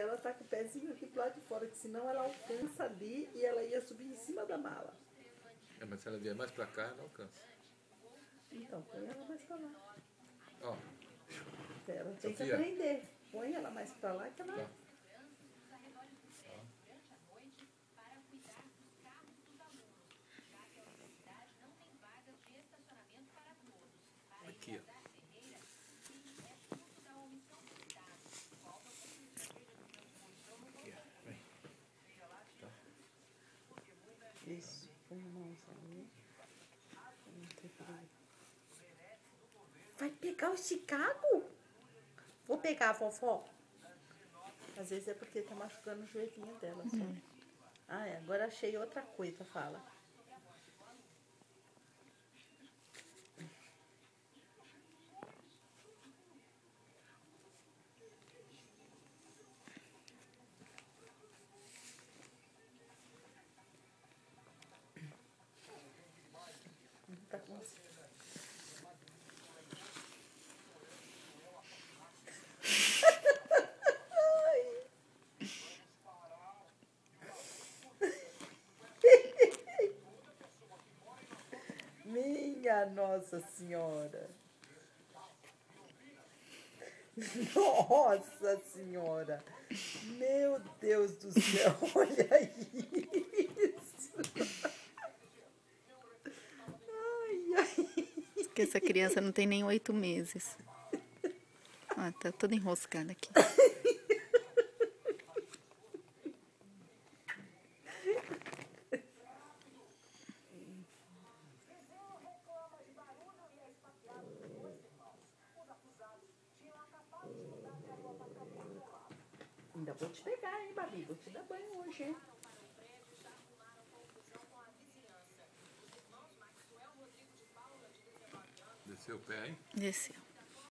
ela tá com o pezinho aqui pro lado de fora, que senão ela alcança ali e ela ia subir em cima da mala. É, mas se ela vier mais pra cá, ela alcança. Então, põe ela mais pra lá. Ó. Ela tem que Sofia. aprender. Põe ela mais pra lá que ela... Tá. Aqui, ó. Aqui, ó. Vem. Tá. Isso. Põe a mão aí. Vai pegar o Chicago? Vou pegar, vovó. Às vezes é porque tá machucando o joelhinho dela. Ah, é. Agora achei outra coisa, fala. Tá com... Minha Nossa Senhora. Nossa Senhora. Meu Deus do céu, olha isso. Ai, ai. Porque essa criança não tem nem 8 meses. Ah, tá toda enroscada aqui. Ainda vou te pegar, hein, Babi? Vou te dar banho hoje, hein? Desceu o pé aí? Desceu.